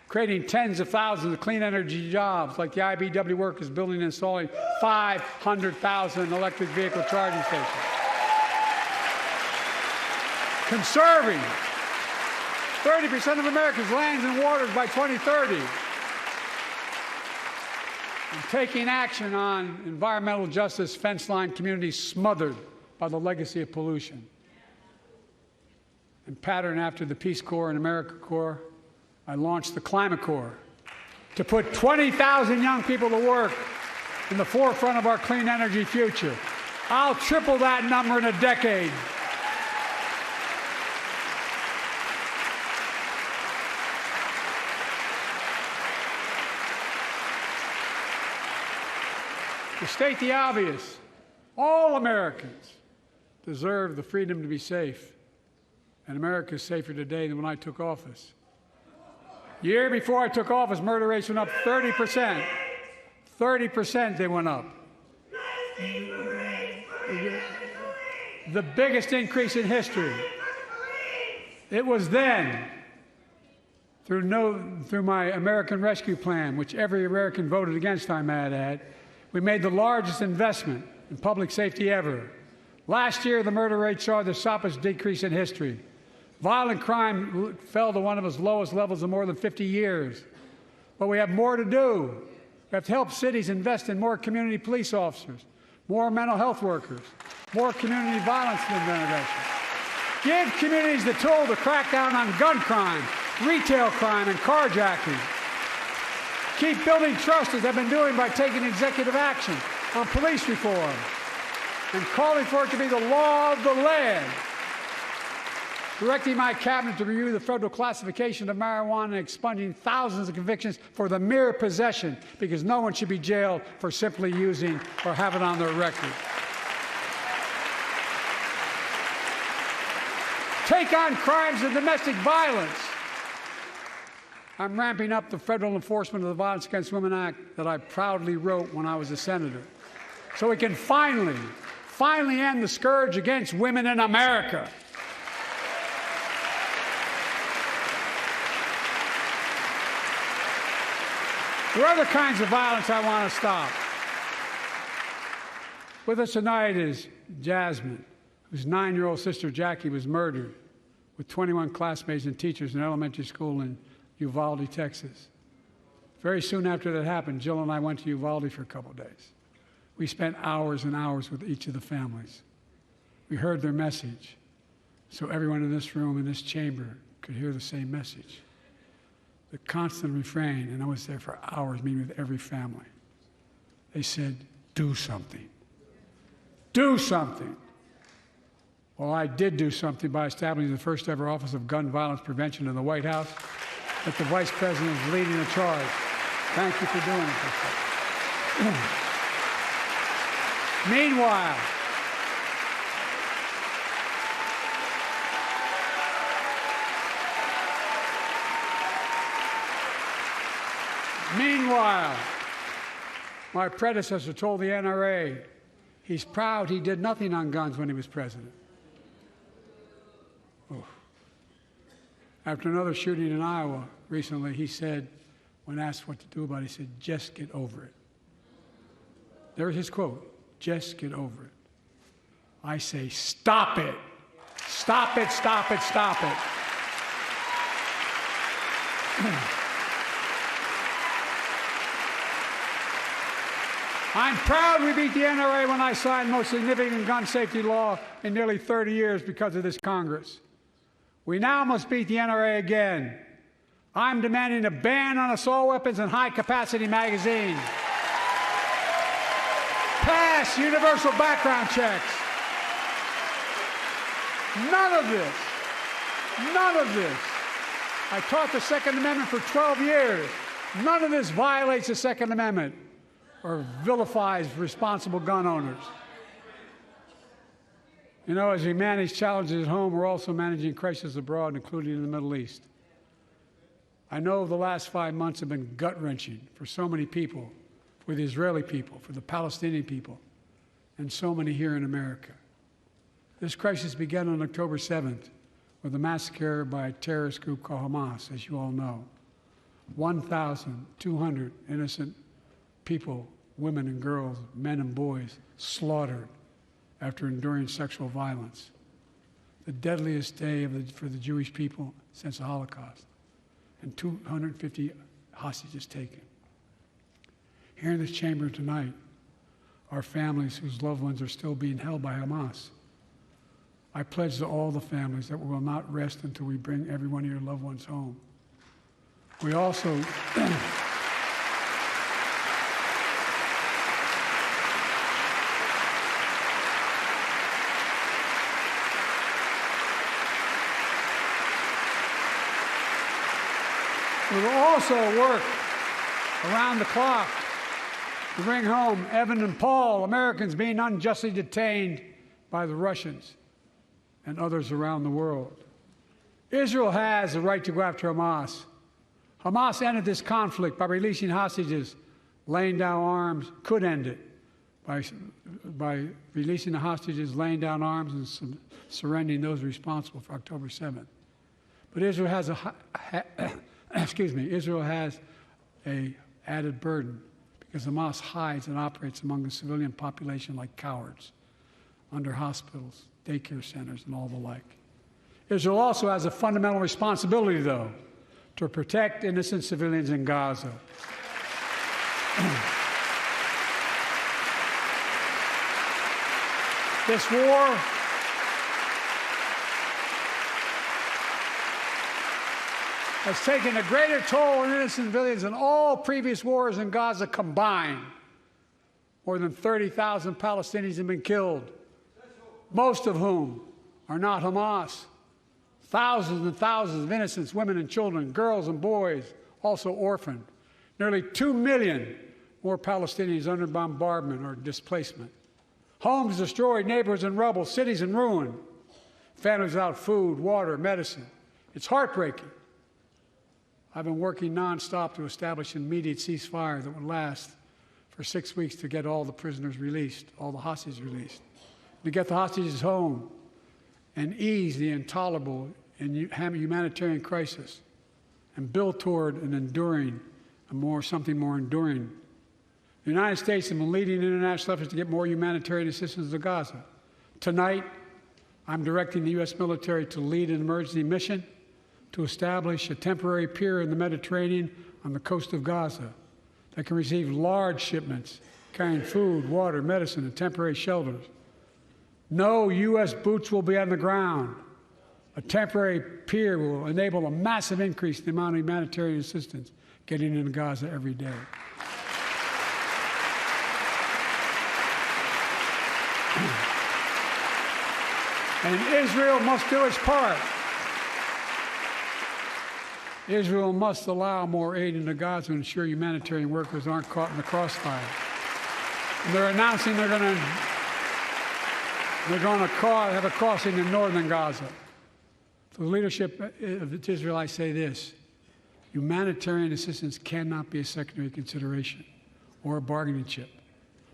A: creating tens of thousands of clean energy jobs, like the IBEW workers building and installing 500,000 electric vehicle charging stations. Conserving 30% of America's lands and waters by 2030. And taking action on environmental justice fence line communities smothered by the legacy of pollution. And patterned after the Peace Corps and AmeriCorps, I launched the Climate Corps to put 20,000 young people to work in the forefront of our clean energy future. I'll triple that number in a decade. To state the obvious, all Americans deserve the freedom to be safe, and America is safer today than when I took office. The year before I took office, murder rates went up 30%. 30% they went up. The biggest increase in history. It was then, through my American Rescue Plan, which every American voted against, I might add, we made the largest investment in public safety ever. Last year, the murder rate saw the sharpest decrease in history. Violent crime fell to one of its lowest levels in more than 50 years. But we have more to do. We have to help cities invest in more community police officers, more mental health workers, more community violence intervention. Give communities the tool to crack down on gun crime, retail crime, and carjacking. Keep building trust, as I've been doing by taking executive action on police reform and calling for it to be the law of the land. Directing my cabinet to review the federal classification of marijuana and expunging thousands of convictions for the mere possession, because no one should be jailed for simply using or have it on their record. Take on crimes of domestic violence. I'm ramping up the Federal Enforcement of the Violence Against Women Act that I proudly wrote when I was a senator, so we can finally end the scourge against women in America. There are other kinds of violence I want to stop. With us tonight is Jasmine, whose 9-year-old sister Jackie was murdered with 21 classmates and teachers in an elementary school in Uvalde, Texas. Very soon after that happened, Jill and I went to Uvalde for a couple of days. We spent hours and hours with each of the families. We heard their message, so everyone in this room, in this chamber, could hear the same message. The constant refrain, and I was there for hours meeting with every family. They said, do something. Do something. Well, I did do something by establishing the first ever Office of Gun Violence Prevention in the White House, that the Vice President is leading the charge. Thank you for doing it. Meanwhile, my predecessor told the NRA he's proud he did nothing on guns when he was president. Oh. After another shooting in Iowa recently, he said, when asked what to do about it, he said, just get over it. There's his quote, just get over it. I say, stop it. Stop it, stop it, stop it. I'm proud we beat the NRA when I signed the most significant gun safety law in nearly 30 years because of this Congress. We now must beat the NRA again. I'm demanding a ban on assault weapons and high-capacity magazines. Pass universal background checks. None of this. I taught the Second Amendment for 12 years. None of this violates the Second Amendment or vilifies responsible gun owners. You know, as we manage challenges at home, we're also managing crises abroad, including in the Middle East. I know the last 5 months have been gut-wrenching for so many people, for the Israeli people, for the Palestinian people, and so many here in America. This crisis began on October 7th with a massacre by a terrorist group called Hamas, as you all know. 1,200 innocent people, women and girls, men and boys, slaughtered after enduring sexual violence. The deadliest day for the Jewish people since the Holocaust, and 250 hostages taken. Here in this chamber tonight are families whose loved ones are still being held by Hamas. I pledge to all the families that we will not rest until we bring every one of your loved ones home. We also we will also work around the clock to bring home Evan and Paul, Americans being unjustly detained by the Russians and others around the world. Israel has the right to go after Hamas. Hamas ended this conflict by releasing hostages, laying down arms, could end it by releasing the hostages, laying down arms, and surrendering those responsible for October 7th. But Israel has Israel has an added burden because Hamas hides and operates among the civilian population like cowards, under hospitals, daycare centers, and all the like. Israel also has a fundamental responsibility, though, to protect innocent civilians in Gaza. This war has taken a greater toll on innocent civilians than all previous wars in Gaza combined. More than 30,000 Palestinians have been killed, most of whom are not Hamas. Thousands and thousands of innocents, women and children, girls and boys, also orphaned. Nearly 2 million more Palestinians under bombardment or displacement. Homes destroyed, neighborhoods in rubble, cities in ruin. Families without food, water, medicine. It's heartbreaking. I've been working nonstop to establish an immediate ceasefire that would last for 6 weeks to get all the prisoners released, all the hostages released, to get the hostages home and ease the intolerable and humanitarian crisis and build toward an enduring, something more enduring. The United States has been leading international efforts to get more humanitarian assistance to Gaza. Tonight, I'm directing the U.S. military to lead an emergency mission to establish a temporary pier in the Mediterranean on the coast of Gaza that can receive large shipments carrying food, water, medicine, and temporary shelters. No U.S. boots will be on the ground. A temporary pier will enable a massive increase in the amount of humanitarian assistance getting into Gaza every day. And Israel must do its part. Israel must allow more aid into Gaza to ensure humanitarian workers aren't caught in the crossfire. And they're announcing they're going to have a crossing in northern Gaza. To the leadership of Israel, I say this: humanitarian assistance cannot be a secondary consideration or a bargaining chip.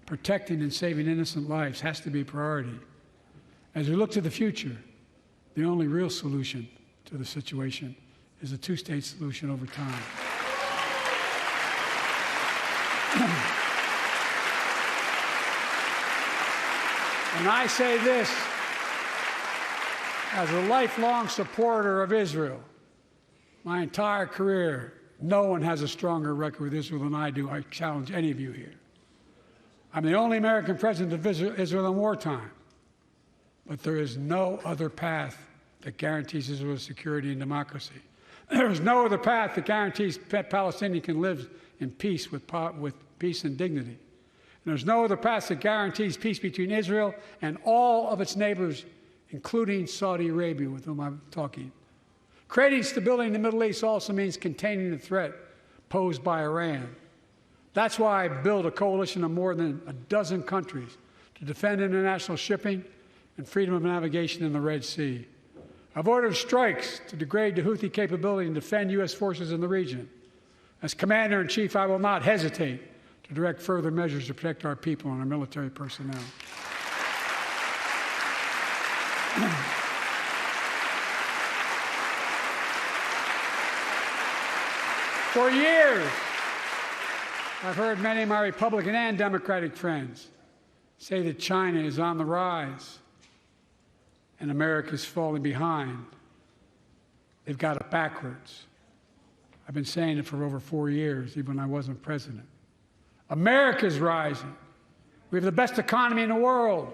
A: Protecting and saving innocent lives has to be a priority. As we look to the future, the only real solution to the situation is a two-state solution over time. And I say this as a lifelong supporter of Israel. My entire career, no one has a stronger record with Israel than I do. I challenge any of you here. I'm the only American president of Israel in wartime. But there is no other path that guarantees Israel's security and democracy. There is no other path that guarantees Palestinians can live in peace with peace and dignity. And there's no other path that guarantees peace between Israel and all of its neighbors, including Saudi Arabia, with whom I'm talking. Creating stability in the Middle East also means containing the threat posed by Iran. That's why I built a coalition of more than a dozen countries to defend international shipping and freedom of navigation in the Red Sea. I've ordered strikes to degrade the Houthi capability and defend U.S. forces in the region. As Commander-in-Chief, I will not hesitate to direct further measures to protect our people and our military personnel. For years, I've heard many of my Republican and Democratic friends say that China is on the rise and America is falling behind. They've got it backwards. I've been saying it for over 4 years, even when I wasn't president. America's rising. We have the best economy in the world.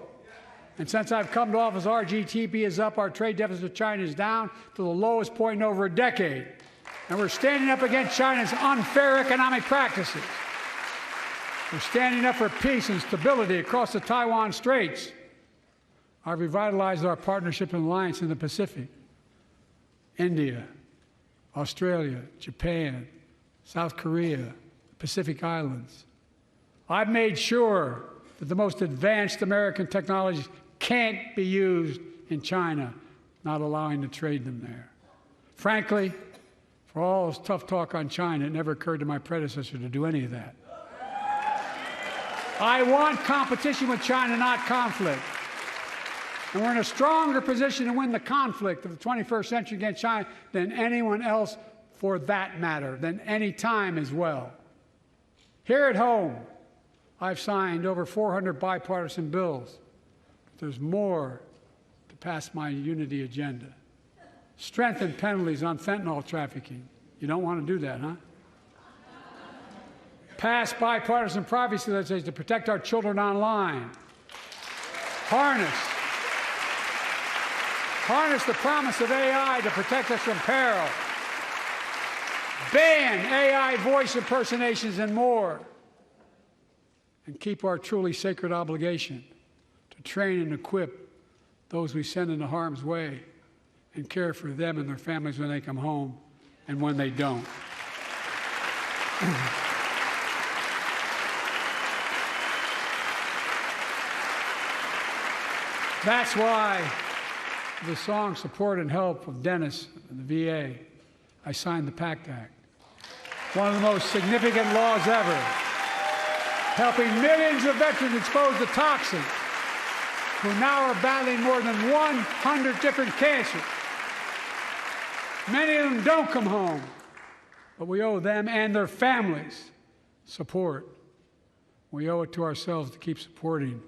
A: And since I've come to office, our GDP is up, our trade deficit with China is down to the lowest point in over a decade. And we're standing up against China's unfair economic practices. We're standing up for peace and stability across the Taiwan Straits. I've revitalized our partnership and alliance in the Pacific. India, Australia, Japan, South Korea, the Pacific Islands. I've made sure that the most advanced American technologies can't be used in China, not allowing to trade them there. Frankly, for all this tough talk on China, it never occurred to my predecessor to do any of that. I want competition with China, not conflict. And we're in a stronger position to win the conflict of the 21st century against China than anyone else, for that matter, than any time as well. Here at home, I've signed over 400 bipartisan bills. But there's more to pass my unity agenda. Strengthen penalties on fentanyl trafficking. You don't want to do that, huh? Pass bipartisan privacy legislation to protect our children online. Harness the promise of AI to protect us from peril. Ban AI voice impersonations and more. And keep our truly sacred obligation to train and equip those we send into harm's way and care for them and their families when they come home and when they don't. That's why the song Support and Help of Dennis and the VA, I signed the PACT Act. One of the most significant laws ever, helping millions of veterans exposed to toxins who now are battling more than 100 different cancers. Many of them don't come home, but we owe them and their families support. We owe it to ourselves to keep supporting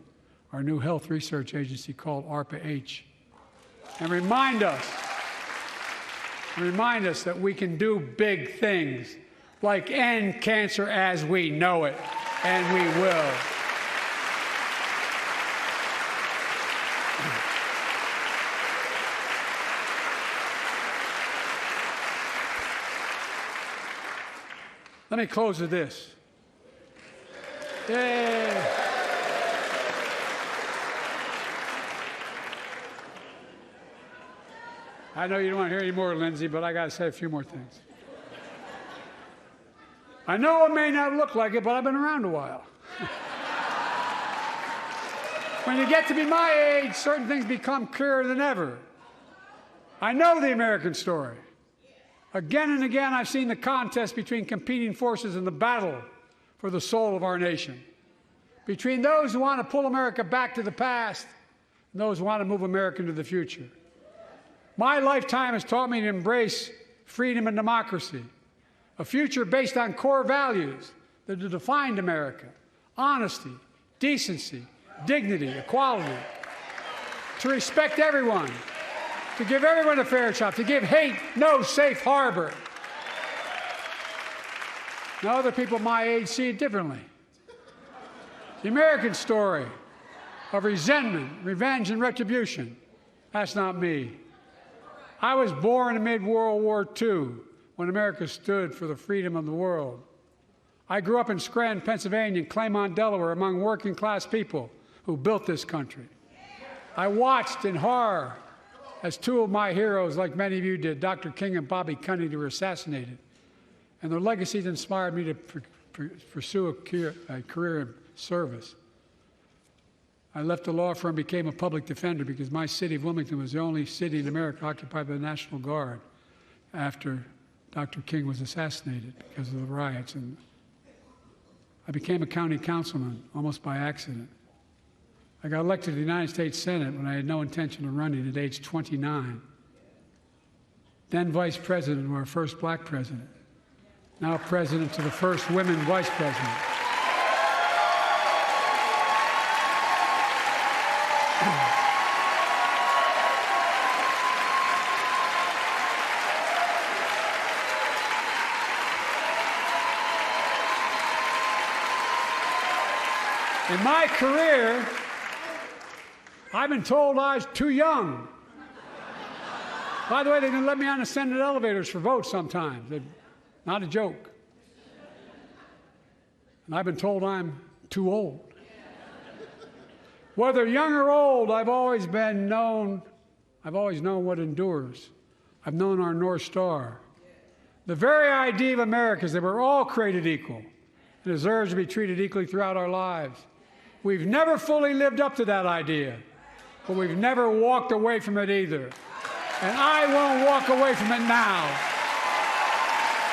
A: our new health research agency called ARPA-H, and remind us that we can do big things, like end cancer as we know it, and we will. Let me close with this. Yay. I know you don't want to hear any more, Lindsay, but I got to say a few more things. I know it may not look like it, but I've been around a while. When you get to be my age, certain things become clearer than ever. I know the American story. Again and again, I've seen the contest between competing forces in the battle for the soul of our nation, between those who want to pull America back to the past and those who want to move America into the future. My lifetime has taught me to embrace freedom and democracy, a future based on core values that have defined America: honesty, decency, dignity, equality, to respect everyone, to give everyone a fair shot, to give hate no safe harbor. Now, other people my age see it differently. The American story of resentment, revenge, and retribution, that's not me. I was born amid World War II, when America stood for the freedom of the world. I grew up in Scranton, Pennsylvania, and Claymont, Delaware, among working-class people who built this country. I watched in horror as two of my heroes, like many of you did, Dr. King and Bobby Kennedy, were assassinated. And their legacies inspired me to pursue a career in service. I left the law firm, became a public defender, because my city of Wilmington was the only city in America occupied by the National Guard after Dr. King was assassinated because of the riots. And I became a county councilman almost by accident. I got elected to the United States Senate when I had no intention of running at age 29. Then vice president to our first black president. Now president to the first women vice president. In my career, I've been told I was too young. By the way, they didn't let me on the Senate elevators for votes sometimes. Not a joke. And I've been told I'm too old. Whether young or old, I've always known what endures. I've known our North Star. The very idea of America is that we're all created equal, and deserves to be treated equally throughout our lives. We've never fully lived up to that idea, but we've never walked away from it either. And I won't walk away from it now.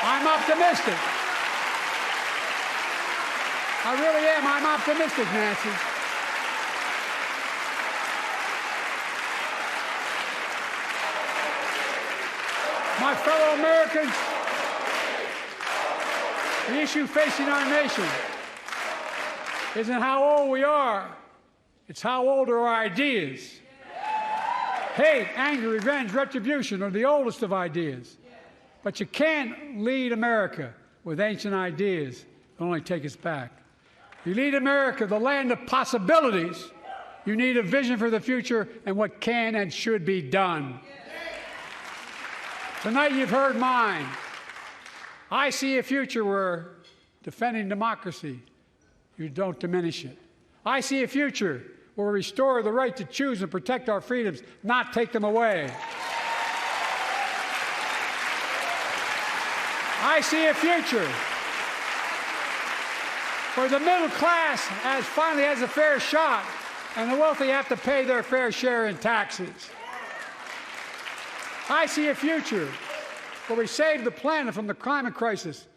A: I'm optimistic. I really am. I'm optimistic, Nancy. My fellow Americans, the issue facing our nation isn't how old we are. It's how old are our ideas. Hate, anger, revenge, retribution are the oldest of ideas. But you can't lead America with ancient ideas that only take us back. You lead America, the land of possibilities. You need a vision for the future and what can and should be done. Tonight you've heard mine. I see a future where defending democracy, you don't diminish it. I see a future where we restore the right to choose and protect our freedoms, not take them away. I see a future where the middle class finally has a fair shot and the wealthy have to pay their fair share in taxes. I see a future where we save the planet from the climate crisis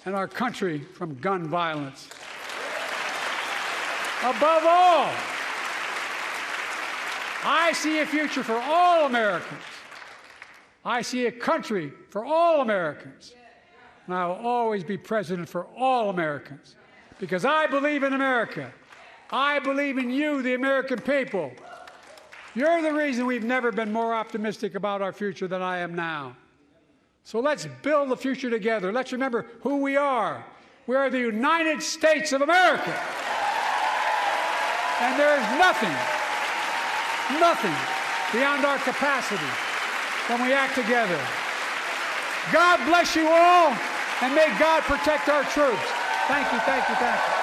A: and our country from gun violence. Above all, I see a future for all Americans. I see a country for all Americans. And I will always be president for all Americans because I believe in America. I believe in you, the American people. You're the reason we've never been more optimistic about our future than I am now. So let's build the future together. Let's remember who we are. We are the United States of America. And there is nothing beyond our capacity when we act together. God bless you all, and may God protect our troops. Thank you, thank you, thank you.